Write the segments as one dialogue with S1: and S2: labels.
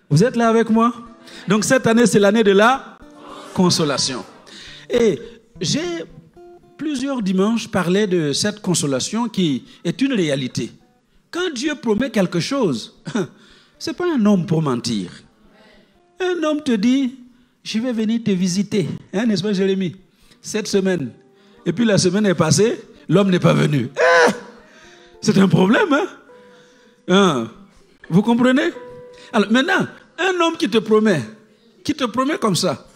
S1: Vous êtes là avec moi? Donc cette année, c'est l'année de la consolation. Et j'ai plusieurs dimanches parlé de cette consolation qui est une réalité. Quand Dieu promet quelque chose, ce n'est pas un homme pour mentir. Un homme te dit, je vais venir te visiter. Hein, n'est-ce pas Jérémie? Cette semaine. Et puis la semaine est passée, l'homme n'est pas venu. C'est un problème, hein? Vous comprenez? Alors maintenant, un homme qui te promet comme ça,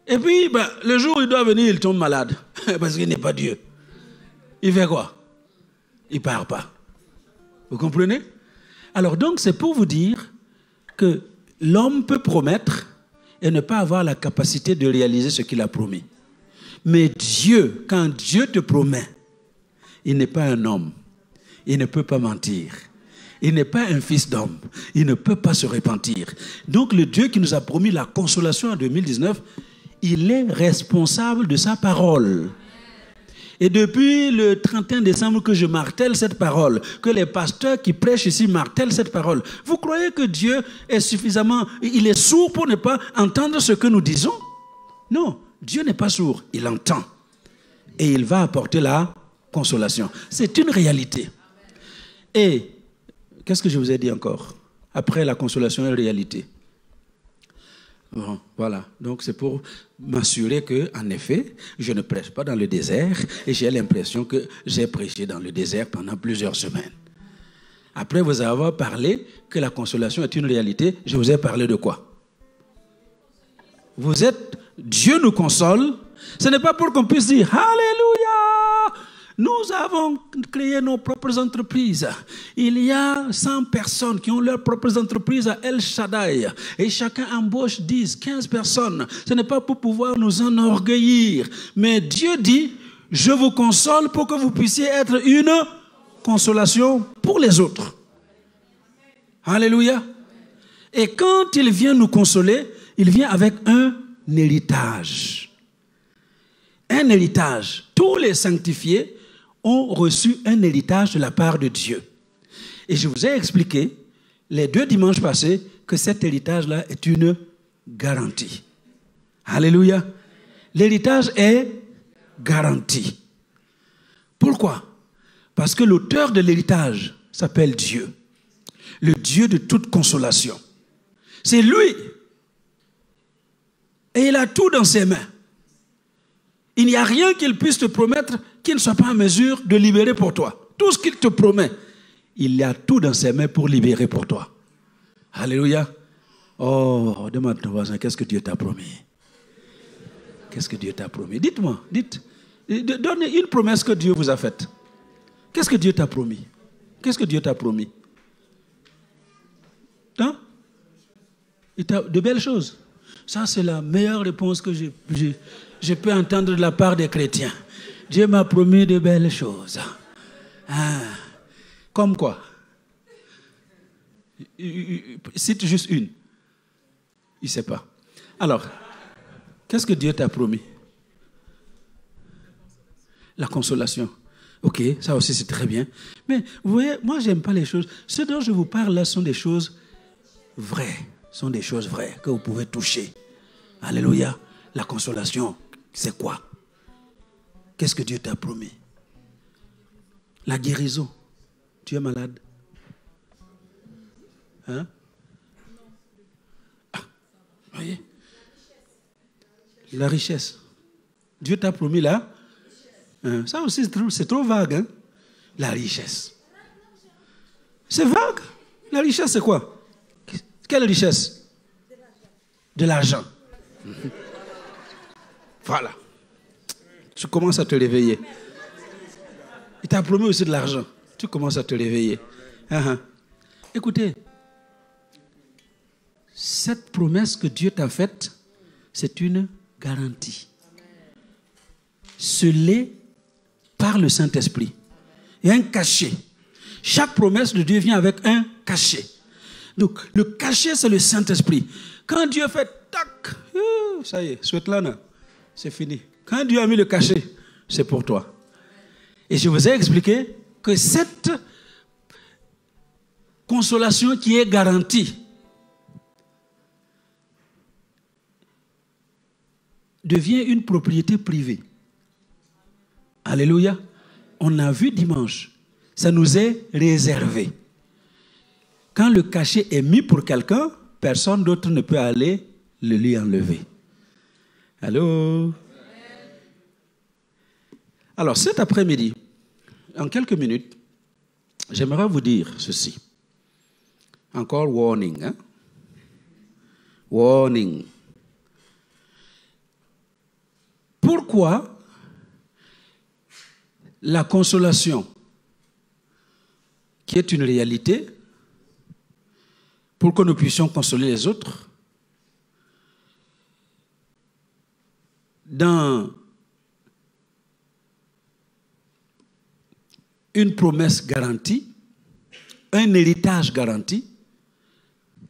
S1: et puis le jour où il doit venir, il tombe malade, parce qu'il n'est pas Dieu. Il fait quoi? Il ne part pas. Vous comprenez? Alors donc, c'est pour vous dire que l'homme peut promettre et ne pas avoir la capacité de réaliser ce qu'il a promis. Mais Dieu, quand Dieu te promet, il n'est pas un homme. Il ne peut pas mentir. Il n'est pas un fils d'homme. Il ne peut pas se repentir. Donc le Dieu qui nous a promis la consolation en 2019, il est responsable de sa parole. Et depuis le 31 décembre que je martèle cette parole, que les pasteurs qui prêchent ici martèlent cette parole, vous croyez que Dieu est suffisamment... Il est sourd pour ne pas entendre ce que nous disons? Non, Dieu n'est pas sourd, il entend. Et il va apporter la consolation. C'est une réalité. Et qu'est-ce que je vous ai dit encore? Après la consolation et la réalité. Bon, voilà. Donc c'est pour m'assurer que, en effet, je ne prêche pas dans le désert et j'ai l'impression que j'ai prêché dans le désert pendant plusieurs semaines. Après vous avoir parlé que la consolation est une réalité, je vous ai parlé de quoi? Vous êtes, Dieu nous console. Ce n'est pas pour qu'on puisse dire Alléluia! Nous avons créé nos propres entreprises. Il y a 100 personnes qui ont leurs propres entreprises à El Shaddai. Et chacun embauche 10, 15 personnes. Ce n'est pas pour pouvoir nous enorgueillir. Mais Dieu dit, je vous console pour que vous puissiez être une consolation pour les autres. Alléluia. Et quand il vient nous consoler, il vient avec un héritage. Un héritage. Tous les sanctifiés ont reçu un héritage de la part de Dieu. Et je vous ai expliqué, les 2 dimanches passés, que cet héritage-là est une garantie. Alléluia. L'héritage est garanti. Pourquoi? Parce que l'auteur de l'héritage s'appelle Dieu. Le Dieu de toute consolation. C'est lui. Et il a tout dans ses mains. Il n'y a rien qu'il puisse te promettre qu'il ne soit pas en mesure de libérer pour toi. Tout ce qu'il te promet, il y a tout dans ses mains pour libérer pour toi. Alléluia. Oh, demande à ton voisin, qu'est-ce que Dieu t'a promis? Qu'est-ce que Dieu t'a promis? Dites-moi, donnez une promesse que Dieu vous a faite. Qu'est-ce que Dieu t'a promis? Qu'est-ce que Dieu t'a promis? Hein? De belles choses. Ça, c'est la meilleure réponse que je peux entendre de la part des chrétiens. Dieu m'a promis de belles choses. Ah. Comme quoi? Cite juste une. Il ne sait pas. Alors, qu'est-ce que Dieu t'a promis? La consolation. Ok, ça aussi c'est très bien. Mais vous voyez, moi je n'aime pas les choses. Ce dont je vous parle là sont des choses vraies. Sont des choses vraies que vous pouvez toucher. Alléluia. La consolation, c'est quoi? Qu'est-ce que Dieu t'a promis? La guérison. Tu es malade? Hein? Ah, voyez? La richesse. Dieu t'a promis là? Hein? Ça aussi, c'est trop vague. Hein? La richesse. C'est vague. La richesse, c'est quoi? Quelle richesse? De l'argent. Voilà. Tu commences à te réveiller. Il t'a promis aussi de l'argent. Tu commences à te réveiller. Écoutez, cette promesse que Dieu t'a faite, c'est une garantie. Scellée par le Saint-Esprit. Il y a un cachet. Chaque promesse de Dieu vient avec un cachet. Donc, le cachet, c'est le Saint-Esprit. Quand Dieu fait tac, ça y est, Svetlana, c'est fini. Quand Dieu a mis le cachet, c'est pour toi. Et je vous ai expliqué que cette consolation qui est garantie, devient une propriété privée. Alléluia. On a vu dimanche, ça nous est réservé. Quand le cachet est mis pour quelqu'un, personne d'autre ne peut aller le lui enlever. Allô? Alors cet après-midi, en quelques minutes, j'aimerais vous dire ceci. Encore warning, hein? Warning. Pourquoi la consolation, qui est une réalité, pour que nous puissions consoler les autres, dans une promesse garantie, un héritage garanti,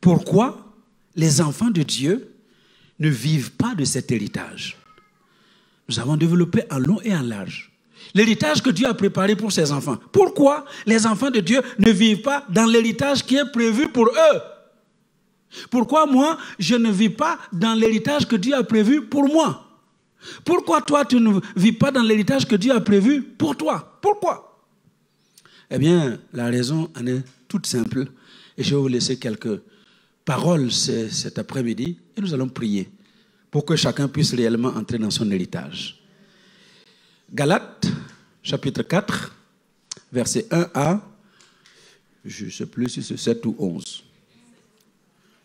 S1: pourquoi les enfants de Dieu ne vivent pas de cet héritage? Nous avons développé en long et en large l'héritage que Dieu a préparé pour ses enfants. Pourquoi les enfants de Dieu ne vivent pas dans l'héritage qui est prévu pour eux? Pourquoi moi, je ne vis pas dans l'héritage que Dieu a prévu pour moi? Pourquoi toi, tu ne vis pas dans l'héritage que Dieu a prévu pour toi? Pourquoi? Eh bien, la raison en est toute simple. Et je vais vous laisser quelques paroles cet après-midi et nous allons prier pour que chacun puisse réellement entrer dans son héritage. Galates, chapitre 4, verset 1 à, je ne sais plus si c'est 7 ou 11.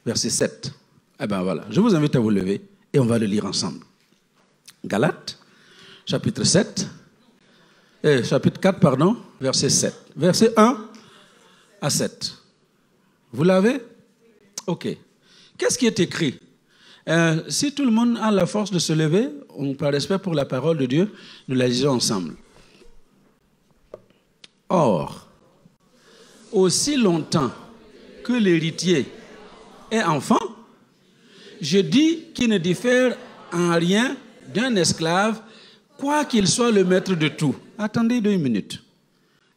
S1: Verset 7. Eh bien voilà, je vous invite à vous lever et on va le lire ensemble. Galates, chapitre 4, pardon, verset 7. Verset 1 à 7. Vous l'avez? Ok. Qu'est-ce qui est écrit? Si tout le monde a la force de se lever, par respect pour la parole de Dieu, nous la lisons ensemble. Or, aussi longtemps que l'héritier est enfant, je dis qu'il ne diffère en rien d'un esclave, quoi qu'il soit le maître de tout. Attendez 2 minutes.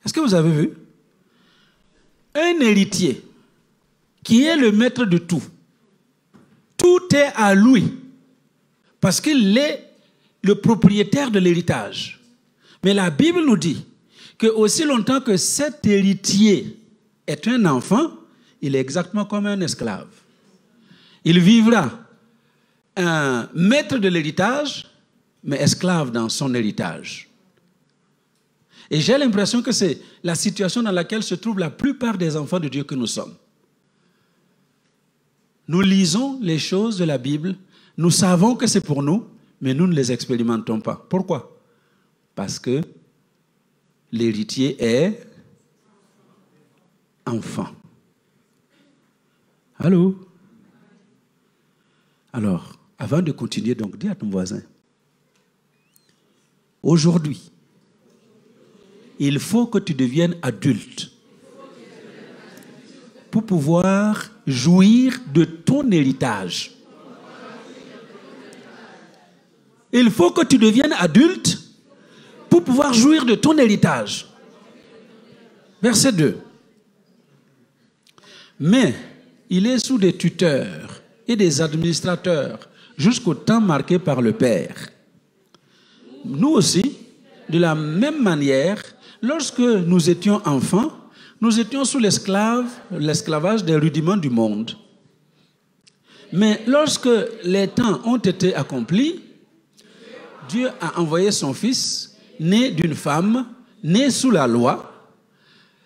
S1: Est-ce que vous avez vu? Un héritier qui est le maître de tout. Tout est à lui, parce qu'il est le propriétaire de l'héritage. Mais la Bible nous dit que aussi longtemps que cet héritier est un enfant, il est exactement comme un esclave. Il vivra un maître de l'héritage, mais esclave dans son héritage. Et j'ai l'impression que c'est la situation dans laquelle se trouvent la plupart des enfants de Dieu que nous sommes. Nous lisons les choses de la Bible, nous savons que c'est pour nous, mais nous ne les expérimentons pas. Pourquoi? Parce que l'héritier est enfant. Allô? Alors, avant de continuer, donc, dis à ton voisin, aujourd'hui, il faut que tu deviennes adulte pour pouvoir jouir de ton héritage. Il faut que tu deviennes adulte pour pouvoir jouir de ton héritage. Verset 2. Mais il est sous des tuteurs et des administrateurs jusqu'au temps marqué par le Père. Nous aussi, de la même manière, lorsque nous étions enfants, nous étions sous l'esclavage des rudiments du monde. Mais lorsque les temps ont été accomplis, Dieu a envoyé son Fils, né d'une femme, né sous la loi,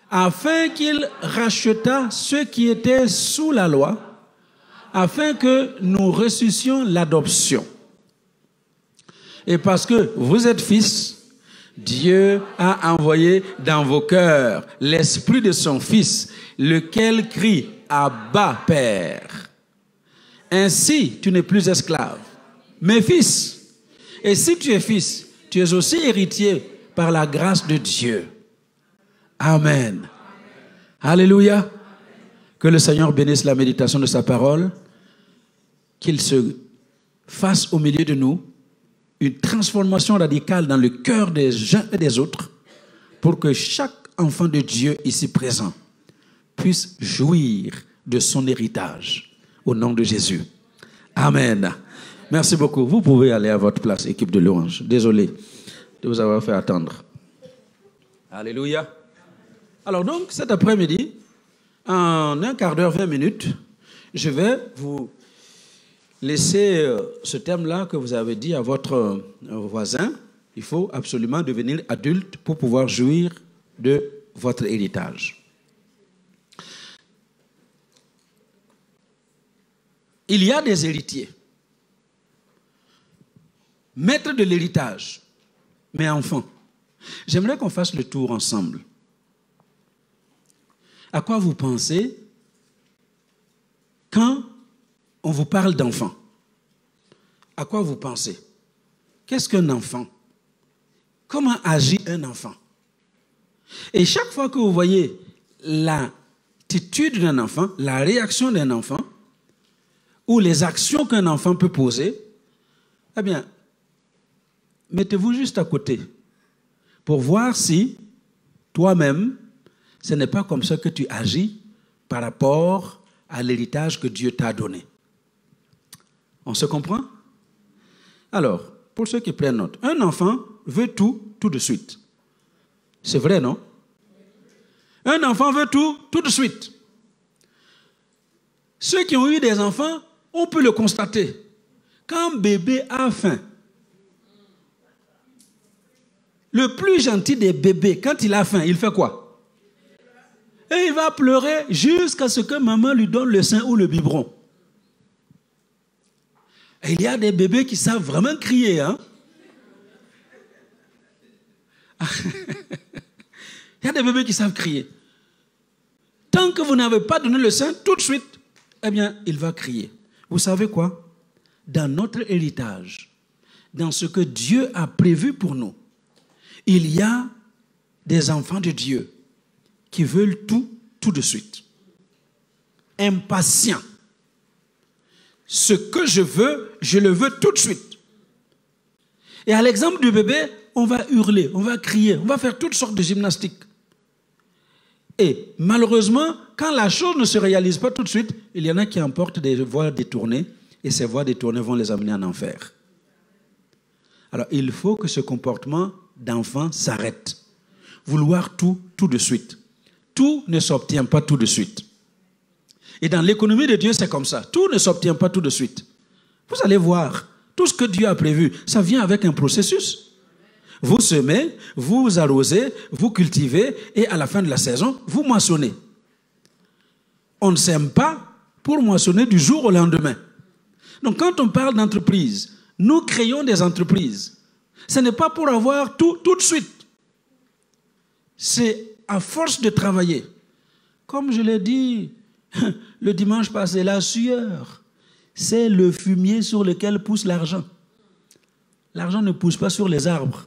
S1: afin qu'il rachetât ceux qui étaient sous la loi, afin que nous reçussions l'adoption. Et parce que vous êtes fils, Dieu a envoyé dans vos cœurs l'esprit de son Fils, lequel crie « Abba, Père ». Ainsi, tu n'es plus esclave, mais fils. Et si tu es fils, tu es aussi héritier par la grâce de Dieu. Amen. Alléluia. Que le Seigneur bénisse la méditation de sa parole, qu'il se fasse au milieu de nous une transformation radicale dans le cœur des uns et des autres pour que chaque enfant de Dieu ici présent puisse jouir de son héritage au nom de Jésus. Amen. Merci beaucoup. Vous pouvez aller à votre place, équipe de louange. Désolé de vous avoir fait attendre. Alléluia. Alors donc, cet après-midi, en un quart d'heure, 20 minutes, je vais vous laisser ce thème-là que vous avez dit à votre voisin. Il faut absolument devenir adulte pour pouvoir jouir de votre héritage. Il y a des héritiers. Maître de l'héritage, mais enfant. J'aimerais qu'on fasse le tour ensemble. À quoi vous pensez quand on vous parle d'enfant? À quoi vous pensez? Qu'est-ce qu'un enfant? Comment agit un enfant? Et chaque fois que vous voyez l'attitude d'un enfant, la réaction d'un enfant, ou les actions qu'un enfant peut poser, eh bien, mettez-vous juste à côté pour voir si toi-même, ce n'est pas comme ça que tu agis par rapport à l'héritage que Dieu t'a donné. On se comprend? Alors, pour ceux qui prennent note, un enfant veut tout de suite. C'est vrai, non? Un enfant veut tout de suite. Ceux qui ont eu des enfants, on peut le constater. Quand bébé a faim, le plus gentil des bébés, quand il a faim, il fait quoi? Et il va pleurer jusqu'à ce que maman lui donne le sein ou le biberon. Et il y a des bébés qui savent vraiment crier, hein? Il y a des bébés qui savent crier. Tant que vous n'avez pas donné le sein, tout de suite, eh bien, il va crier. Vous savez quoi? Dans notre héritage, dans ce que Dieu a prévu pour nous, il y a des enfants de Dieu qui veulent tout de suite. Impatients. Ce que je veux, je le veux tout de suite. Et à l'exemple du bébé, on va hurler, on va crier, on va faire toutes sortes de gymnastiques. Et malheureusement, quand la chose ne se réalise pas tout de suite, il y en a qui emportent des voies détournées et ces voies détournées vont les amener en enfer. Alors, il faut que ce comportement d'enfant s'arrête. Vouloir tout de suite. Tout ne s'obtient pas tout de suite. Et dans l'économie de Dieu, c'est comme ça. Tout ne s'obtient pas tout de suite. Vous allez voir, tout ce que Dieu a prévu, ça vient avec un processus. Vous semez, vous arrosez, vous cultivez et à la fin de la saison, vous moissonnez. On ne sème pas pour moissonner du jour au lendemain. Donc quand on parle d'entreprise, nous créons des entreprises. Ce n'est pas pour avoir tout de suite. C'est à force de travailler. Comme je l'ai dit le dimanche passé, la sueur, c'est le fumier sur lequel pousse l'argent. L'argent ne pousse pas sur les arbres,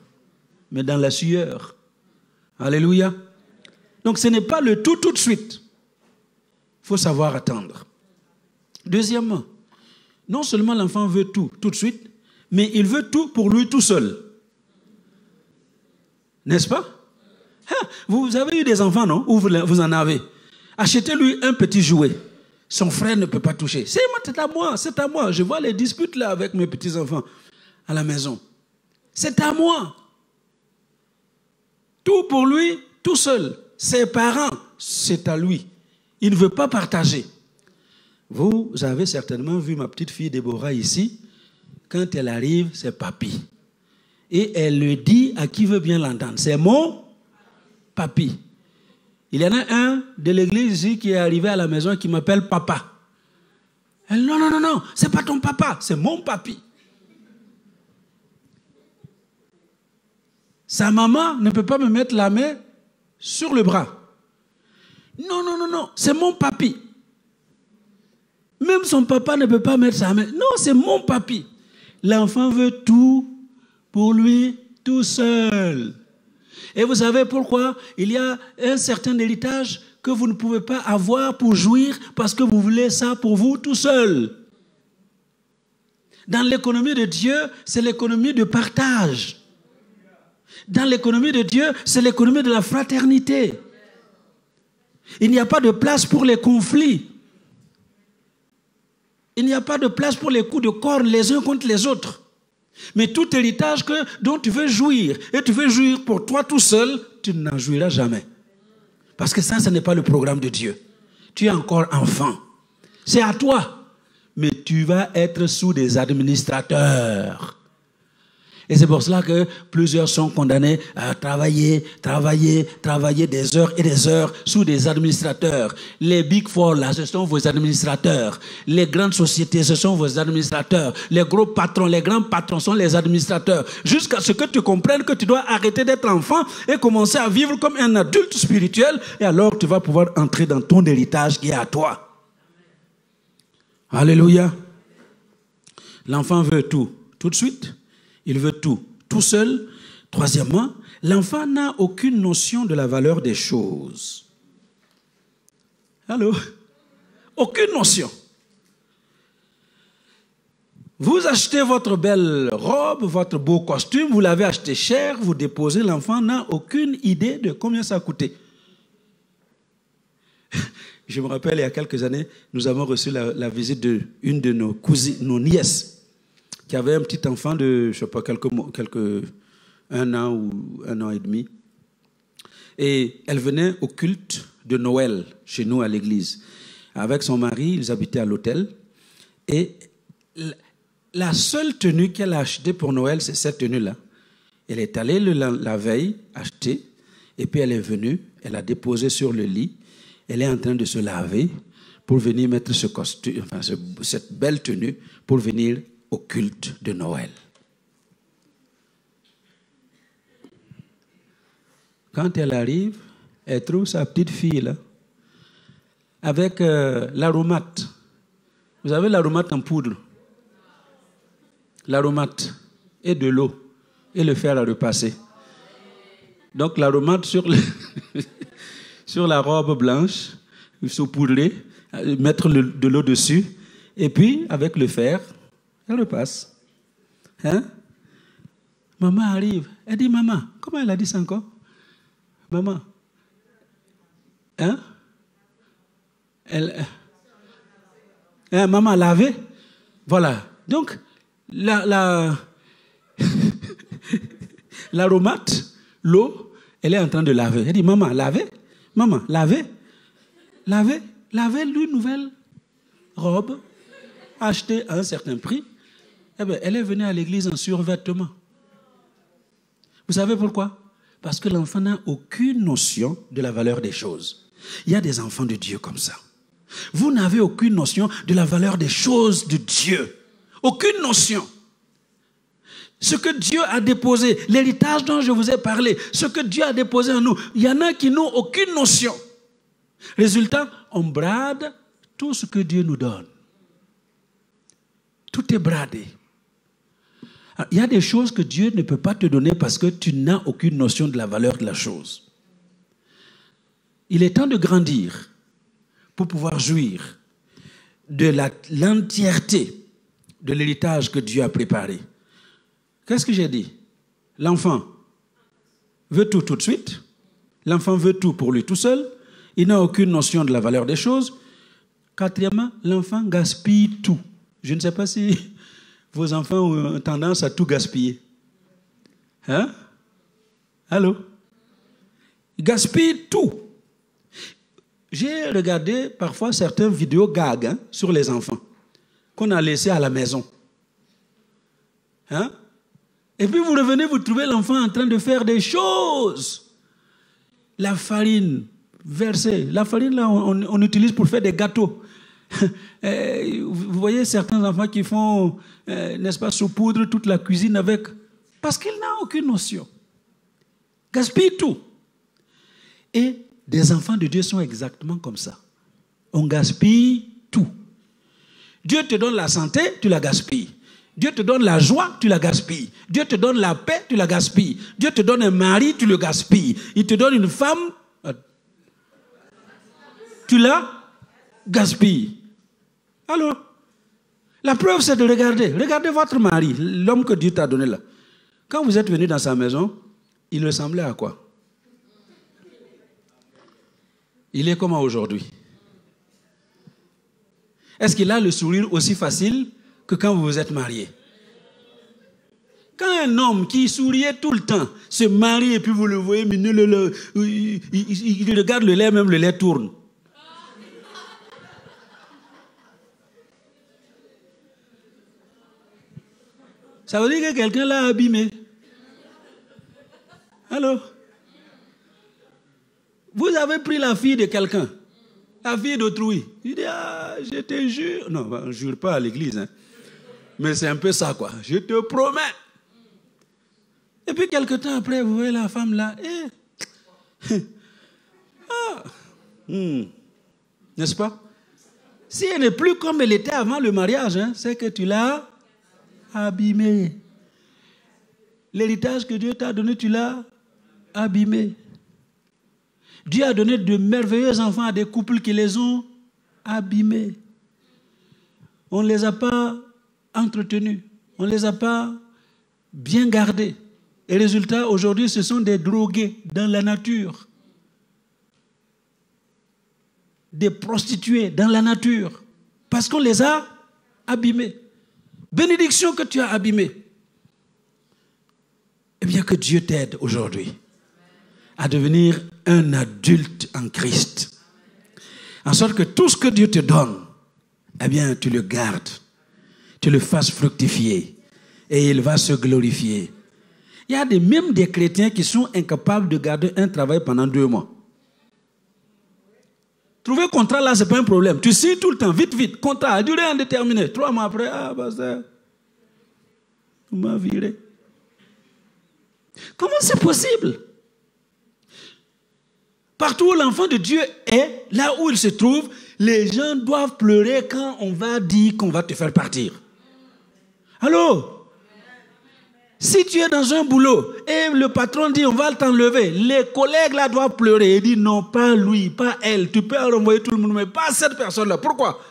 S1: mais dans la sueur. Alléluia. Donc ce n'est pas le tout de suite. Il faut savoir attendre. Deuxièmement, non seulement l'enfant veut tout de suite, mais il veut tout pour lui tout seul. N'est-ce pas? Vous avez eu des enfants, non? Ou vous en avez? Achetez-lui un petit jouet. Son frère ne peut pas toucher. C'est à moi, c'est à moi. Je vois les disputes là avec mes petits-enfants à la maison. C'est à moi. Tout pour lui, tout seul. Ses parents, c'est à lui. Il ne veut pas partager. Vous avez certainement vu ma petite fille Déborah ici. Quand elle arrive, c'est papy. Et elle le dit à qui veut bien l'entendre. C'est mon papy. Il y en a un de l'église ici qui est arrivé à la maison qui m'appelle papa. Elle dit non, c'est pas ton papa, c'est mon papy. Sa maman ne peut pas me mettre la main sur le bras. Non, c'est mon papy. Même son papa ne peut pas mettre sa main. Non, c'est mon papy. L'enfant veut tout pour lui tout seul. Et vous savez pourquoi? Il y a un certain héritage que vous ne pouvez pas avoir pour jouir parce que vous voulez ça pour vous tout seul. Dans l'économie de Dieu, c'est l'économie de partage. Dans l'économie de Dieu, c'est l'économie de la fraternité. Il n'y a pas de place pour les conflits. Il n'y a pas de place pour les coups de corne les uns contre les autres. Mais tout héritage dont tu veux jouir, et tu veux jouir pour toi tout seul, tu n'en jouiras jamais. Parce que ça, ce n'est pas le programme de Dieu. Tu es encore enfant. C'est à toi. Mais tu vas être sous des administrateurs. Et c'est pour cela que plusieurs sont condamnés à travailler des heures et des heures sous des administrateurs. Les Big Four, là, ce sont vos administrateurs. Les grandes sociétés, ce sont vos administrateurs. Les gros patrons, les grands patrons sont les administrateurs. Jusqu'à ce que tu comprennes que tu dois arrêter d'être enfant et commencer à vivre comme un adulte spirituel. Et alors, tu vas pouvoir entrer dans ton héritage qui est à toi. Alléluia. L'enfant veut tout de suite. Il veut tout seul. Troisièmement, l'enfant n'a aucune notion de la valeur des choses. Allô? Aucune notion. Vous achetez votre belle robe, votre beau costume, vous l'avez acheté cher, vous déposez, l'enfant n'a aucune idée de combien ça a coûté. Je me rappelle, il y a quelques années, nous avons reçu la visite d'une de nos cousines, nos nièces, qui avait un petit enfant de, je ne sais pas, un an ou un an et demi. Et elle venait au culte de Noël, chez nous à l'église. Avec son mari, ils habitaient à l'hôtel. Et la seule tenue qu'elle a achetée pour Noël, c'est cette tenue-là. Elle est allée la veille acheter, et puis elle est venue, elle a déposé sur le lit, elle est en train de se laver pour venir mettre ce costume, enfin cette belle tenue, pour venir au culte de Noël. Quand elle arrive, elle trouve sa petite fille là, avec l'aromate. Vous avez l'aromate en poudre. L'aromate et de l'eau et le fer à repasser. Donc l'aromate sur la robe blanche, saupoudrer, mettre de l'eau dessus, et puis avec le fer, elle repasse. Hein? Maman arrive. Elle dit, maman, comment elle a dit ça encore? Maman. Hein? Maman lavé. Voilà. Donc, l'aromate, l'eau, elle est en train de laver. Elle dit, maman, laver. Maman, laver. Laver une nouvelle robe achetée à un certain prix. Eh bien, elle est venue à l'église en survêtement. Vous savez pourquoi? Parce que l'enfant n'a aucune notion de la valeur des choses. Il y a des enfants de Dieu comme ça. Vous n'avez aucune notion de la valeur des choses de Dieu. Aucune notion. Ce que Dieu a déposé, l'héritage dont je vous ai parlé, ce que Dieu a déposé en nous, il y en a qui n'ont aucune notion. Résultat, on brade tout ce que Dieu nous donne. Tout est bradé. Il y a des choses que Dieu ne peut pas te donner parce que tu n'as aucune notion de la valeur de la chose. Il est temps de grandir pour pouvoir jouir de l'entièreté de l'héritage que Dieu a préparé. Qu'est-ce que j'ai dit? L'enfant veut tout de suite. L'enfant veut tout pour lui tout seul. Il n'a aucune notion de la valeur des choses. Quatrièmement, l'enfant gaspille tout. Je ne sais pas si vos enfants ont tendance à tout gaspiller. Hein? Allô? Ils gaspillent tout. J'ai regardé parfois certaines vidéos gags sur les enfants qu'on a laissés à la maison. Hein? Et puis vous revenez, vous trouvez l'enfant en train de faire des choses. La farine versée. La farine, là, on utilise pour faire des gâteaux. Vous voyez certains enfants qui font, n'est-ce pas, saupoudre toute la cuisine avec... Parce qu'il n'a aucune notion. Gaspille tout. Et des enfants de Dieu sont exactement comme ça. On gaspille tout. Dieu te donne la santé, tu la gaspilles. Dieu te donne la joie, tu la gaspilles. Dieu te donne la paix, tu la gaspilles. Dieu te donne un mari, tu le gaspilles. Il te donne une femme, tu la gaspilles. Alors, la preuve, c'est de regarder. Regardez votre mari, l'homme que Dieu t'a donné là. Quand vous êtes venu dans sa maison, il ressemblait à quoi? Il est comment aujourd'hui? est-ce qu'il a le sourire aussi facile que quand vous vous êtes mariés? Quand un homme qui souriait tout le temps se marie et puis vous le voyez, mais il regarde le lait, même le lait tourne. Ça veut dire que quelqu'un l'a abîmé. Alors, vous avez pris la fille de quelqu'un, la fille d'autrui. Il dit, ah, je te jure. Non, je ne jure pas à l'église, hein. Mais c'est un peu ça, quoi. Je te promets. Et puis, quelque temps après, vous voyez la femme là. N'est-ce pas? Si elle n'est plus comme elle était avant le mariage, hein, c'est que tu l'as abîmée. L'héritage que Dieu t'a donné, tu l'as abîmé. Dieu a donné de merveilleux enfants à des couples qui les ont abîmés. On ne les a pas entretenus. On ne les a pas bien gardés. Et résultat, aujourd'hui, ce sont des drogués dans la nature. Des prostituées dans la nature. Parce qu'on les a abîmés. Bénédiction que tu as abîmée. Eh bien, que Dieu t'aide aujourd'hui à devenir un adulte en Christ. En sorte que tout ce que Dieu te donne, eh bien, tu le gardes. Tu le fasses fructifier. Et il va se glorifier. Il y a même des chrétiens qui sont incapables de garder un travail pendant 2 mois. Trouver contrat là, ce n'est pas un problème. Tu signes tout le temps, vite, vite. Contrat à durée indéterminée. 3 mois après, ah, pasteur, on m'a viré. Comment c'est possible? Partout où l'enfant de Dieu est, là où il se trouve, les gens doivent pleurer quand on va dire qu'on va te faire partir. Allô? Si tu es dans un boulot et le patron dit on va t'enlever, les collègues là doivent pleurer et dire non, pas lui, pas elle. Tu peux renvoyer tout le monde, mais pas cette personne-là. Pourquoi?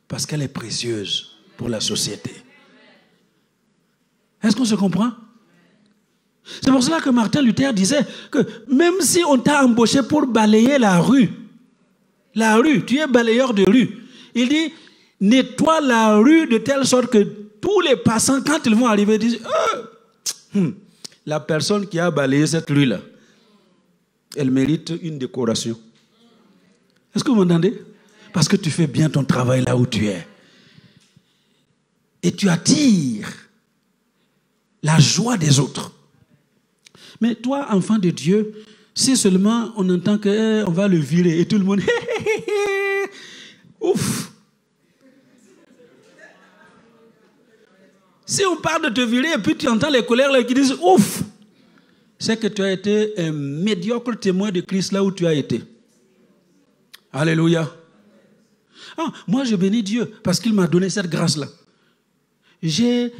S1: Parce qu'elle est précieuse pour la société. Est-ce qu'on se comprend? C'est pour cela que Martin Luther disait que même si on t'a embauché pour balayer la rue, tu es balayeur de rue, il dit nettoie la rue de telle sorte que tous les passants, quand ils vont arriver, disent la personne qui a balayé cette rue-là, elle mérite une décoration. Est-ce que vous m'entendez? Parce que tu fais bien ton travail là où tu es. Et tu attires la joie des autres. Mais toi, enfant de Dieu, si seulement on entend qu'on va le virer et tout le monde, ouf! Si on parle de te virer et puis tu entends les colères là qui disent ouf, c'est que tu as été un médiocre témoin de Christ là où tu as été. Alléluia. Ah, moi je bénis Dieu parce qu'il m'a donné cette grâce-là. J'ai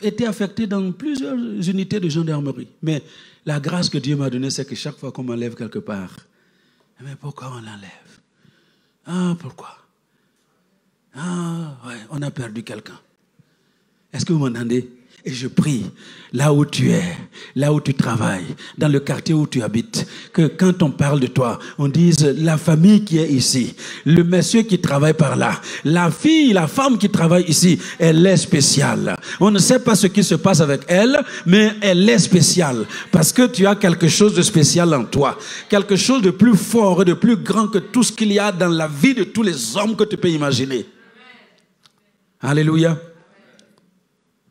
S1: été affecté dans plusieurs unités de gendarmerie. Mais la grâce que Dieu m'a donnée, c'est que chaque fois qu'on m'enlève quelque part, mais pourquoi on l'enlève? Ah, pourquoi? Ah, ouais, on a perdu quelqu'un. Est-ce que vous m'entendez? Et je prie, là où tu es, là où tu travailles, dans le quartier où tu habites, que quand on parle de toi, on dise la famille qui est ici, le monsieur qui travaille par là, la fille, la femme qui travaille ici, elle est spéciale. On ne sait pas ce qui se passe avec elle, mais elle est spéciale parce que tu as quelque chose de spécial en toi, quelque chose de plus fort et de plus grand que tout ce qu'il y a dans la vie de tous les hommes que tu peux imaginer. Alléluia.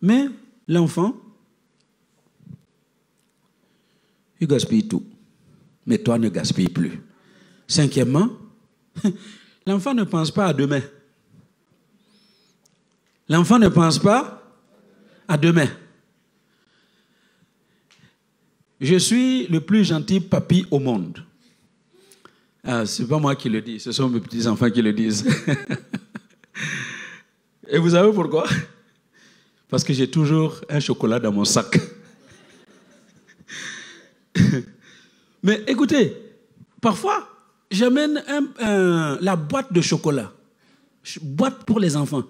S1: Mais l'enfant, il gaspille tout. Mais toi, ne gaspille plus. 5e, l'enfant ne pense pas à demain. L'enfant ne pense pas à demain. Je suis le plus gentil papy au monde. Ah, ce n'est pas moi qui le dis, ce sont mes petits-enfants qui le disent. Et vous savez pourquoi? Parce que j'ai toujours un chocolat dans mon sac. Mais écoutez, parfois, j'amène la boîte de chocolat. Boîte pour les enfants.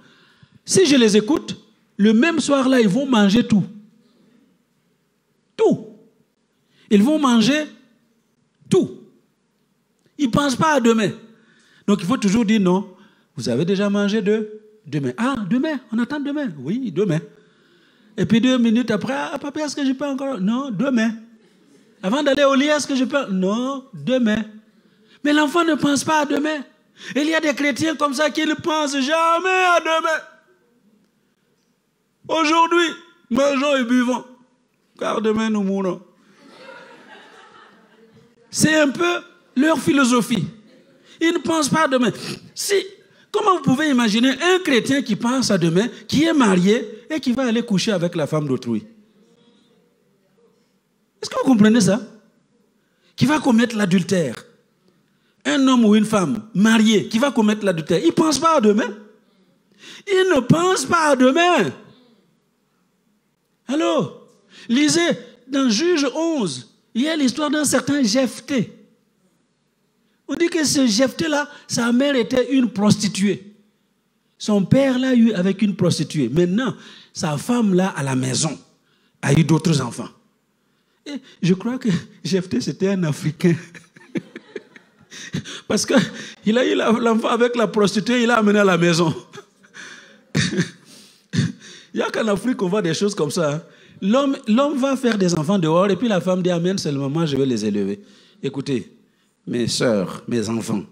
S1: Si je les écoute, le même soir-là, ils vont manger tout. Tout. Ils vont manger tout. Ils ne pensent pas à demain. Donc, il faut toujours dire non. Vous avez déjà mangé demain. Ah, demain, on attend demain. Oui, demain. Et puis 2 minutes après, ah, papa, est-ce que je peux encore? Non, demain. Avant d'aller au lit, est-ce que je peux? Non, demain. Mais l'enfant ne pense pas à demain. Et il y a des chrétiens comme ça qui ne pensent jamais à demain. Aujourd'hui, mangeons et buvons, car demain nous mourrons. C'est un peu leur philosophie. Ils ne pensent pas à demain. Comment vous pouvez imaginer un chrétien qui pense à demain, qui est marié et qui va aller coucher avec la femme d'autrui? Est-ce que vous comprenez ça? Qui va commettre l'adultère. Un homme ou une femme marié qui va commettre l'adultère, il ne pense pas à demain. Il ne pense pas à demain. Alors, lisez dans Juge 11, il y a l'histoire d'un certain Jephthé. On dit que ce Jephthé-là, sa mère était une prostituée. Son père l'a eu avec une prostituée. Maintenant, sa femme-là, à la maison, a eu d'autres enfants. Et je crois que Jephthé, c'était un Africain. Parce qu'il a eu l'enfant avec la prostituée, il l'a amené à la maison. Il n'y a qu'en Afrique qu'on voit des choses comme ça. Hein. L'homme va faire des enfants dehors et puis la femme dit amen seulement, moi je vais les élever. Écoutez, mes sœurs, mes enfants.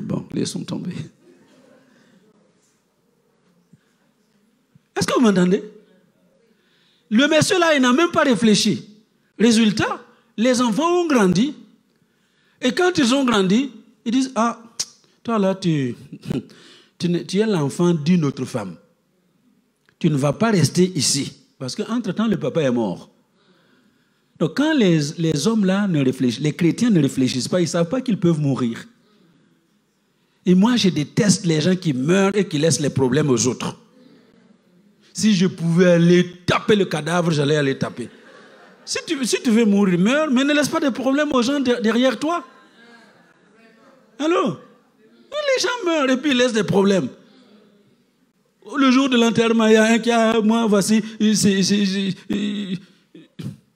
S1: Bon, laissons tomber. Est-ce que vous m'entendez? Le monsieur là, il n'a même pas réfléchi. Résultat, les enfants ont grandi. Et quand ils ont grandi, ils disent, ah, toi là, tu es l'enfant d'une autre femme. Tu ne vas pas rester ici. Parce qu'entre-temps, le papa est mort. Donc quand les hommes là ne réfléchissent, les chrétiens ne réfléchissent pas, ils ne savent pas qu'ils peuvent mourir. Et moi, je déteste les gens qui meurent et qui laissent les problèmes aux autres. Si je pouvais aller taper le cadavre, j'allais aller taper. Si tu veux mourir, meurs, mais ne laisse pas de problèmes aux gens derrière toi. Alors, les gens meurent et puis ils laissent des problèmes. Le jour de l'enterrement, il y a un qui a, moi, voici,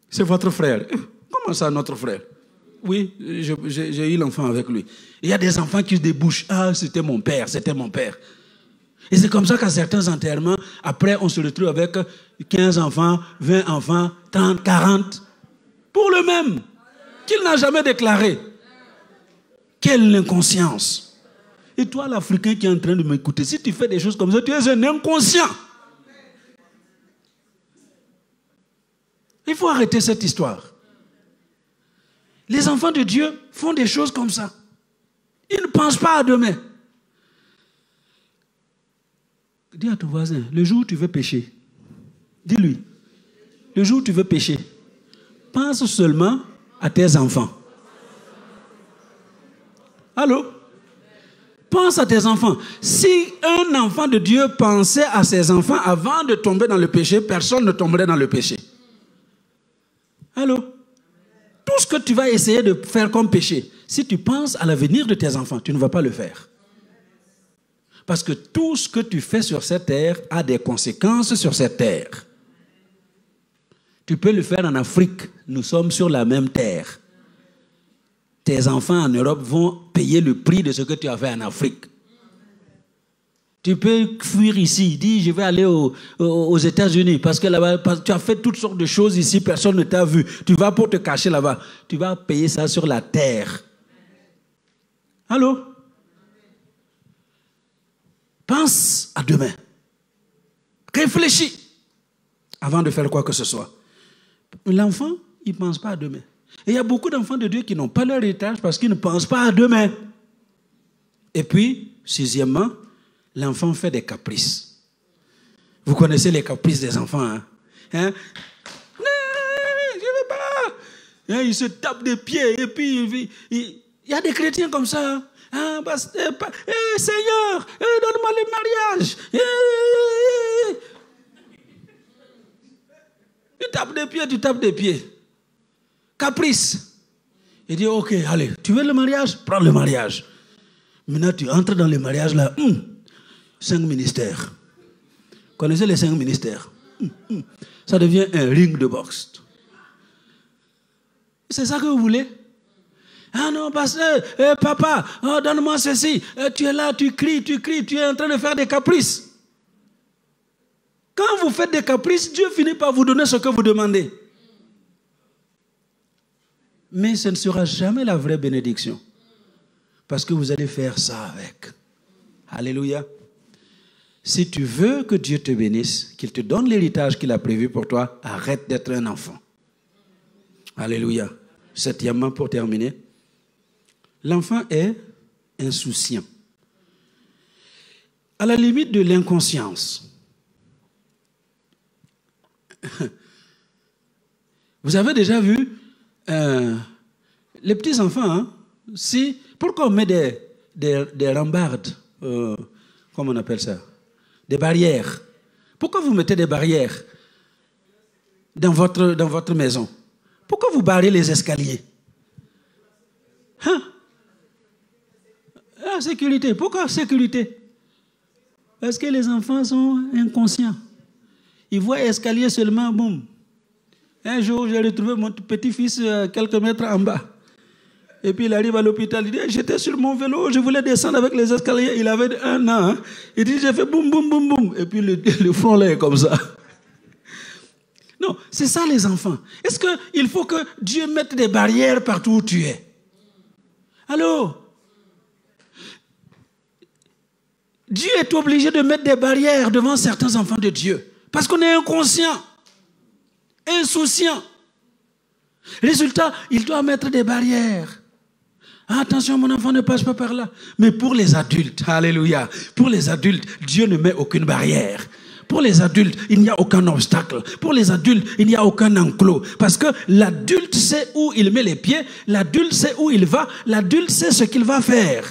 S1: c'est votre frère. Comment ça, notre frère? Oui, j'ai eu l'enfant avec lui. Il y a des enfants qui se débouchent. Ah, c'était mon père, c'était mon père. Et c'est comme ça qu'à certains enterrements, après, on se retrouve avec 15 enfants, 20 enfants, 30, 40, pour le même, qu'il n'a jamais déclaré. Quelle inconscience! Et toi, l'Africain qui est en train de m'écouter, si tu fais des choses comme ça, tu es un inconscient. Il faut arrêter cette histoire. Les enfants de Dieu font des choses comme ça. Ils ne pensent pas à demain. Dis à ton voisin, le jour où tu veux pécher, dis-lui, le jour où tu veux pécher, pense seulement à tes enfants. Allô? Pense à tes enfants. Si un enfant de Dieu pensait à ses enfants avant de tomber dans le péché, personne ne tomberait dans le péché. Allô? Tout ce que tu vas essayer de faire comme péché, si tu penses à l'avenir de tes enfants, tu ne vas pas le faire. Parce que tout ce que tu fais sur cette terre a des conséquences sur cette terre. Tu peux le faire en Afrique. Nous sommes sur la même terre. Tes enfants en Europe vont payer le prix de ce que tu as fait en Afrique. Tu peux fuir ici, dis je vais aller aux États-Unis parce que là-bas, tu as fait toutes sortes de choses ici, personne ne t'a vu. Tu vas pour te cacher là-bas. Tu vas payer ça sur la terre. Allô? Pense à demain. Réfléchis avant de faire quoi que ce soit. L'enfant, il ne pense pas à demain. Et il y a beaucoup d'enfants de Dieu qui n'ont pas leur héritage parce qu'ils ne pensent pas à demain. Et puis, sixièmement, l'enfant fait des caprices. Vous connaissez les caprices des enfants, hein? Hein? Je ne veux pas. Hein, ils se tapent des pieds et puis il y a des chrétiens comme ça. Hein? Seigneur, donne-moi le mariage. Tu tapes des pieds, tu tapes des pieds. Caprice. Il dit, ok, allez, tu veux le mariage? Prends le mariage. Maintenant, tu entres dans le mariage là. 5 ministères. Vous connaissez les 5 ministères? Ça devient un ring de boxe. C'est ça que vous voulez? Ah non, pasteur, papa, oh, donne-moi ceci. Tu es là, tu cries, tu es en train de faire des caprices. Quand vous faites des caprices, Dieu finit par vous donner ce que vous demandez. Mais ce ne sera jamais la vraie bénédiction. Parce que vous allez faire ça avec. Alléluia. Si tu veux que Dieu te bénisse, qu'il te donne l'héritage qu'il a prévu pour toi, arrête d'être un enfant. Alléluia. Septièmement, pour terminer, l'enfant est insouciant. À la limite de l'inconscience. Vous avez déjà vu les petits enfants, hein, pourquoi on met des rambardes, comment on appelle ça, des barrières? Pourquoi vous mettez des barrières dans votre maison? Pourquoi vous barrez les escaliers? Hein? La sécurité. Pourquoi sécurité? Parce que les enfants sont inconscients. Ils voient escalier seulement, boum. Un jour, j'ai retrouvé mon petit-fils quelques mètres en bas. Et puis il arrive à l'hôpital, il dit, j'étais sur mon vélo, je voulais descendre avec les escaliers. Il avait 1 an. Hein. Il dit, j'ai fait boum, boum, boum, boum. Et puis le front là est comme ça. Non, c'est ça les enfants. Est-ce qu'il faut que Dieu mette des barrières partout où tu es? Allô? Dieu est obligé de mettre des barrières devant certains enfants de Dieu. Parce qu'on est inconscient, insouciant. Résultat, il doit mettre des barrières. Ah, attention, mon enfant ne passe pas par là. Mais pour les adultes, alléluia, pour les adultes, Dieu ne met aucune barrière. Pour les adultes, il n'y a aucun obstacle. Pour les adultes, il n'y a aucun enclos. Parce que l'adulte sait où il met les pieds, l'adulte sait où il va, l'adulte sait ce qu'il va faire.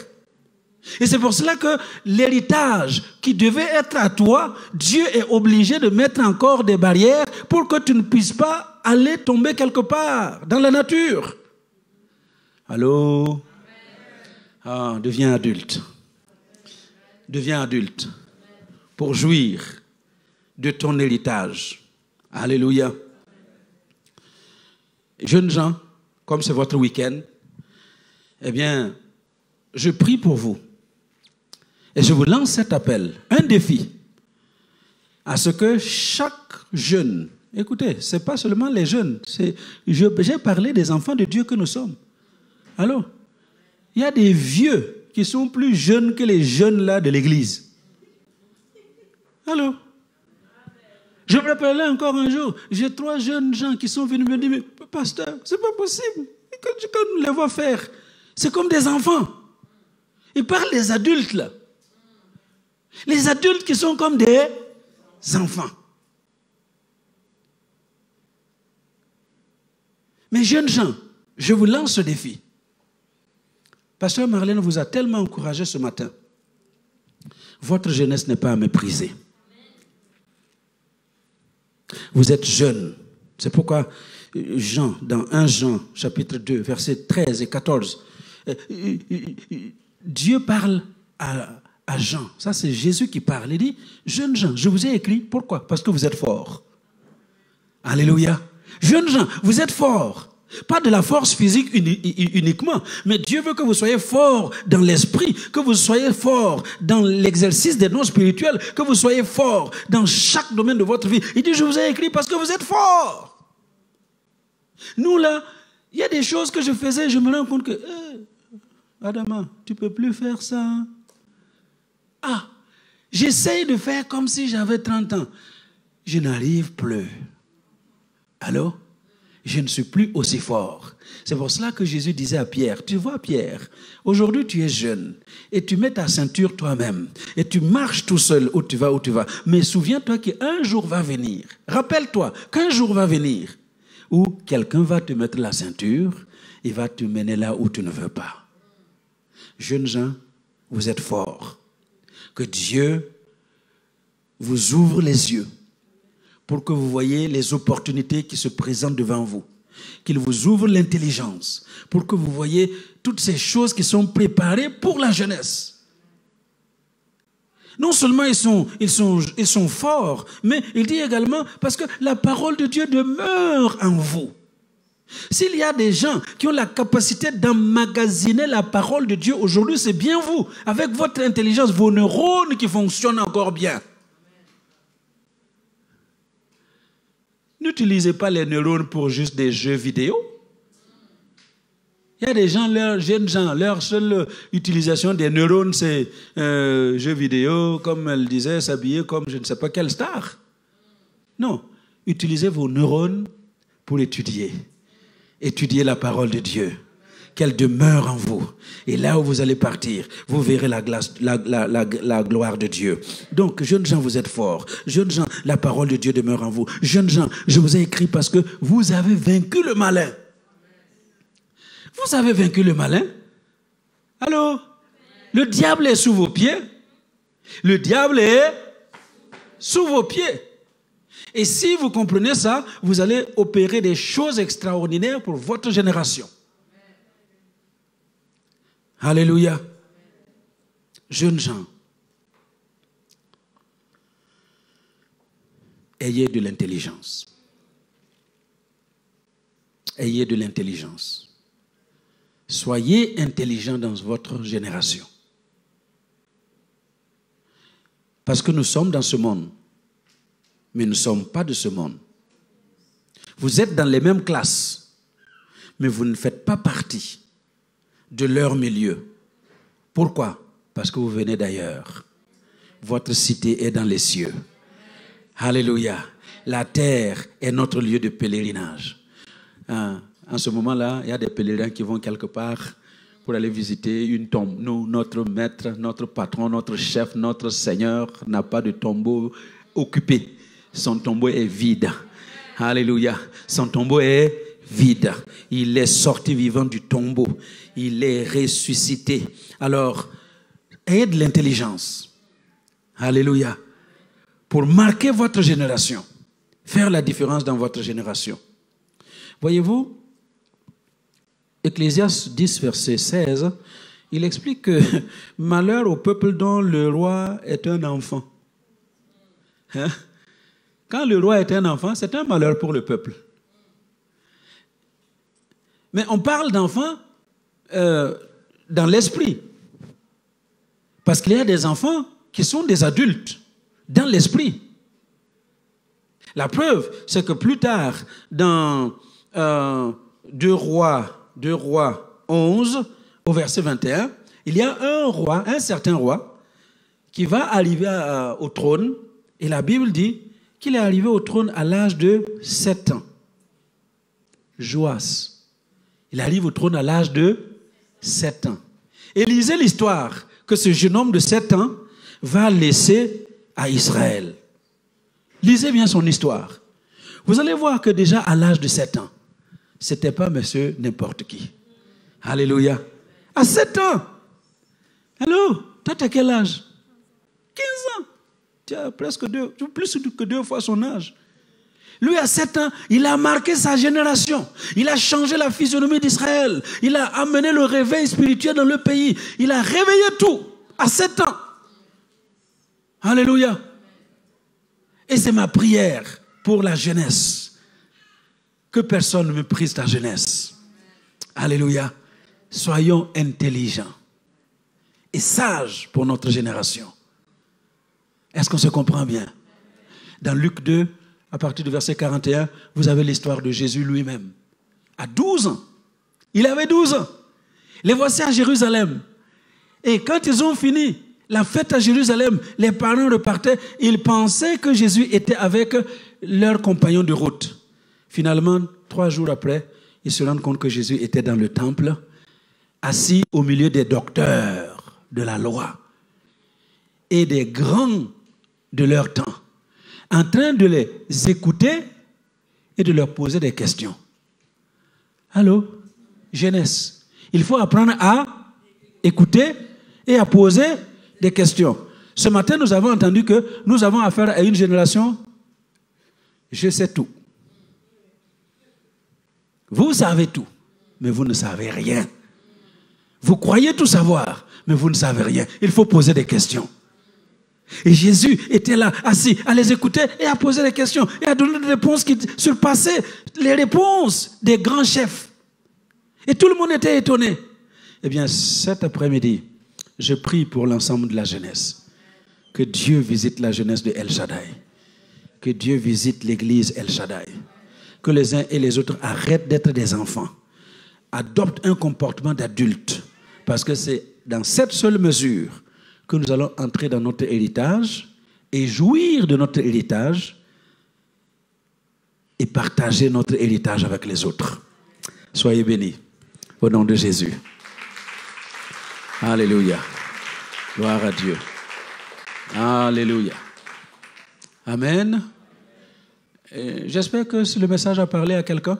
S1: Et c'est pour cela que l'héritage qui devait être à toi, Dieu est obligé de mettre encore des barrières pour que tu ne puisses pas aller tomber quelque part dans la nature. Allô? Ah, deviens adulte. Deviens adulte pour jouir de ton héritage. Alléluia. Jeunes gens, comme c'est votre week-end, eh bien, je prie pour vous. Et je vous lance cet appel, un défi, à ce que chaque jeune, écoutez, ce n'est pas seulement les jeunes, j'ai parlé des enfants de Dieu que nous sommes. Allô? Il y a des vieux qui sont plus jeunes que les jeunes là de l'église. Allô? Je me rappelais encore un jour, j'ai 3 jeunes gens qui sont venus me dire, mais pasteur, c'est pas possible. Quand nous les voit faire, c'est comme des enfants. Ils parlent des adultes là. Les adultes qui sont comme des enfants. Mes jeunes gens, je vous lance ce défi. Pasteur Marlène vous a tellement encouragé ce matin. Votre jeunesse n'est pas à mépriser. Vous êtes jeunes. C'est pourquoi Jean, dans 1 Jean, chapitre 2, versets 13 et 14, Dieu parle à Jean. Ça, c'est Jésus qui parle. Il dit, jeunes gens, je vous ai écrit. Pourquoi? Parce que vous êtes forts. Alléluia. Jeunes gens, vous êtes forts. Pas de la force physique uniquement, mais Dieu veut que vous soyez forts dans l'esprit, que vous soyez forts dans l'exercice des dons spirituels, que vous soyez forts dans chaque domaine de votre vie. Il dit, je vous ai écrit parce que vous êtes forts. Nous là, il y a des choses que je faisais, je me rends compte que, Adama, tu ne peux plus faire ça. Ah, j'essaye de faire comme si j'avais 30 ans. Je n'arrive plus. Allô? Je ne suis plus aussi fort. C'est pour cela que Jésus disait à Pierre, tu vois Pierre, aujourd'hui tu es jeune et tu mets ta ceinture toi-même et tu marches tout seul où tu vas. Mais souviens-toi qu'un jour va venir, rappelle-toi qu'un jour va venir où quelqu'un va te mettre la ceinture et va te mener là où tu ne veux pas. Jeunes gens, vous êtes forts. Que Dieu vous ouvre les yeux pour que vous voyez les opportunités qui se présentent devant vous. Qu'il vous ouvre l'intelligence pour que vous voyez toutes ces choses qui sont préparées pour la jeunesse. Non seulement ils sont forts, mais il dit également parce que la parole de Dieu demeure en vous. S'il y a des gens qui ont la capacité d'emmagasiner la parole de Dieu aujourd'hui, c'est bien vous, avec votre intelligence, vos neurones qui fonctionnent encore bien. N'utilisez pas les neurones pour juste des jeux vidéo. Il y a des gens, leurs jeunes gens, leur seule utilisation des neurones, c'est jeux vidéo, comme elle disait, s'habiller comme je ne sais pas quelle star. Non, utilisez vos neurones pour étudier. Étudiez la parole de Dieu, qu'elle demeure en vous. Et là où vous allez partir, vous verrez la gloire de Dieu. Donc, jeunes gens, vous êtes forts. Jeunes gens, la parole de Dieu demeure en vous. Jeunes gens, je vous ai écrit parce que vous avez vaincu le malin. Vous avez vaincu le malin. Allô? Le diable est sous vos pieds. Le diable est sous vos pieds. Et si vous comprenez ça, vous allez opérer des choses extraordinaires pour votre génération. Alléluia. Jeunes gens, ayez de l'intelligence. Ayez de l'intelligence. Soyez intelligents dans votre génération. Parce que nous sommes dans ce monde. Mais nous ne sommes pas de ce monde. Vous êtes dans les mêmes classes, mais vous ne faites pas partie de leur milieu. Pourquoi? Parce que vous venez d'ailleurs. Votre cité est dans les cieux. Alléluia. La terre est notre lieu de pèlerinage. En ce moment-là, il y a des pèlerins qui vont quelque part pour aller visiter une tombe. Nous, notre maître, notre patron, notre chef, notre Seigneur n'a pas de tombeau occupé. Son tombeau est vide. Alléluia. Son tombeau est vide. Il est sorti vivant du tombeau. Il est ressuscité. Alors, ayez de l'intelligence. Alléluia. Pour marquer votre génération. Faire la différence dans votre génération. Voyez-vous, Ecclésiaste 10, verset 16, il explique que malheur au peuple dont le roi est un enfant. Hein? Quand le roi est un enfant, c'est un malheur pour le peuple. Mais on parle d'enfants dans l'esprit. Parce qu'il y a des enfants qui sont des adultes dans l'esprit. La preuve, c'est que plus tard, dans 2 Rois 11, au verset 21, il y a un certain roi, qui va arriver au trône, et la Bible dit qu'il est arrivé au trône à l'âge de 7 ans. Joas. Il arrive au trône à l'âge de 7 ans. Et lisez l'histoire que ce jeune homme de 7 ans va laisser à Israël. Lisez bien son histoire. Vous allez voir que déjà à l'âge de 7 ans, ce n'était pas monsieur n'importe qui. Alléluia. À 7 ans. Allô, toi tu as quel âge? 15 ans. Tu as plus que 2 fois son âge. Lui, à 7 ans, il a marqué sa génération. Il a changé la physionomie d'Israël. Il a amené le réveil spirituel dans le pays. Il a réveillé tout à 7 ans. Alléluia. Et c'est ma prière pour la jeunesse. Que personne ne méprise ta jeunesse. Alléluia. Soyons intelligents et sages pour notre génération. Est-ce qu'on se comprend bien? Dans Luc 2, à partir du verset 41, vous avez l'histoire de Jésus lui-même. À 12 ans. Il avait 12 ans. Les voici à Jérusalem. Et quand ils ont fini la fête à Jérusalem, les parents repartaient. Ils pensaient que Jésus était avec leurs compagnons de route. Finalement, 3 jours après, ils se rendent compte que Jésus était dans le temple, assis au milieu des docteurs de la loi et des grands de leur temps, en train de les écouter et de leur poser des questions. Allô, jeunesse, il faut apprendre à écouter et à poser des questions. Ce matin, nous avons entendu que nous avons affaire à une génération, je sais tout. Vous savez tout, mais vous ne savez rien. Vous croyez tout savoir, mais vous ne savez rien. Il faut poser des questions. Et Jésus était là, assis, à les écouter et à poser des questions et à donner des réponses qui surpassaient les réponses des grands chefs. Et tout le monde était étonné. Eh bien, cet après-midi, je prie pour l'ensemble de la jeunesse. Que Dieu visite la jeunesse de El Shaddai. Que Dieu visite l'église El Shaddai. Que les uns et les autres arrêtent d'être des enfants. Adoptent un comportement d'adulte. Parce que c'est dans cette seule mesure que nous allons entrer dans notre héritage et jouir de notre héritage et partager notre héritage avec les autres. Soyez bénis. Au nom de Jésus. Alléluia. Gloire à Dieu. Alléluia. Amen. J'espère que le message a parlé à quelqu'un.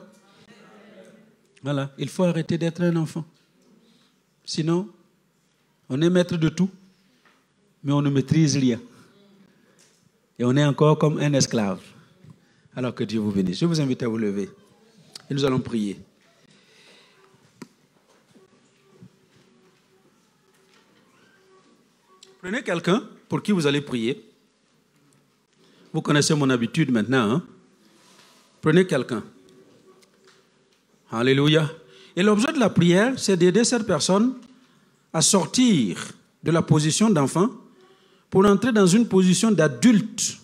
S1: Voilà. Il faut arrêter d'être un enfant. Sinon, on est maître de tout, mais on ne maîtrise rien. Et on est encore comme un esclave. Alors que Dieu vous bénisse. Je vous invite à vous lever. Et nous allons prier. Prenez quelqu'un pour qui vous allez prier. Vous connaissez mon habitude maintenant. Hein? Prenez quelqu'un. Alléluia. Et l'objet de la prière, c'est d'aider cette personne à sortir de la position d'enfant pour entrer dans une position d'adulte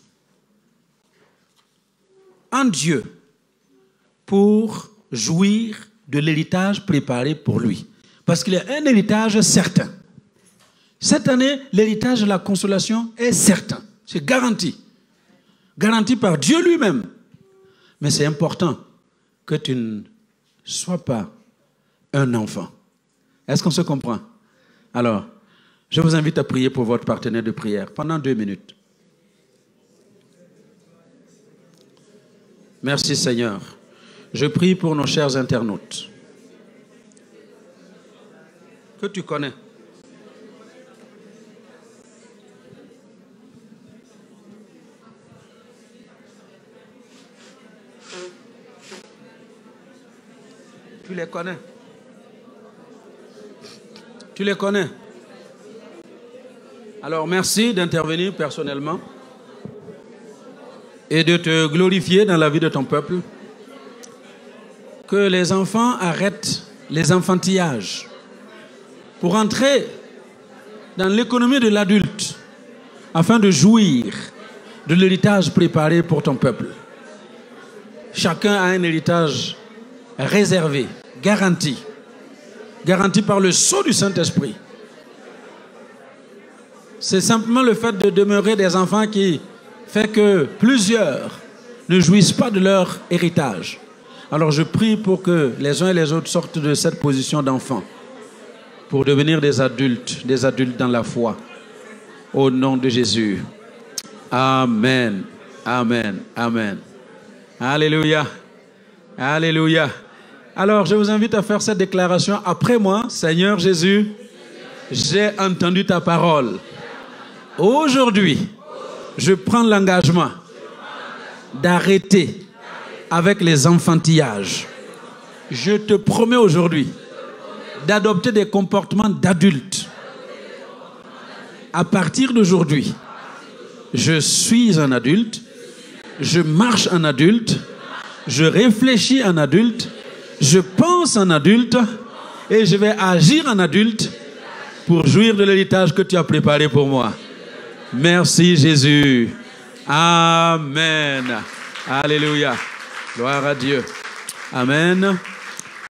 S1: en Dieu pour jouir de l'héritage préparé pour lui. Parce qu'il y a un héritage certain. Cette année, l'héritage de la consolation est certain. C'est garanti. Garanti par Dieu lui-même. Mais c'est important que tu ne sois pas un enfant. Est-ce qu'on se comprend? Alors, je vous invite à prier pour votre partenaire de prière pendant 2 minutes. Merci Seigneur. Je prie pour nos chers internautes que tu connais. Tu les connais. Tu les connais. Alors merci d'intervenir personnellement et de te glorifier dans la vie de ton peuple. Que les enfants arrêtent les enfantillages pour entrer dans l'économie de l'adulte afin de jouir de l'héritage préparé pour ton peuple. Chacun a un héritage réservé, garanti par le sceau du Saint-Esprit. C'est simplement le fait de demeurer des enfants qui fait que plusieurs ne jouissent pas de leur héritage. Alors je prie pour que les uns et les autres sortent de cette position d'enfant pour devenir des adultes dans la foi. Au nom de Jésus. Amen. Amen. Amen. Alléluia. Alléluia. Alors, je vous invite à faire cette déclaration après moi. Seigneur Jésus, j'ai entendu ta parole. Aujourd'hui, je prends l'engagement d'arrêter avec les enfantillages. Je te promets aujourd'hui d'adopter des comportements d'adultes. À partir d'aujourd'hui, je suis un adulte, je marche en adulte, je réfléchis en adulte, je pense en adulte et je vais agir en adulte pour jouir de l'héritage que tu as préparé pour moi. Merci Jésus. Amen. Alléluia. Gloire à Dieu. Amen.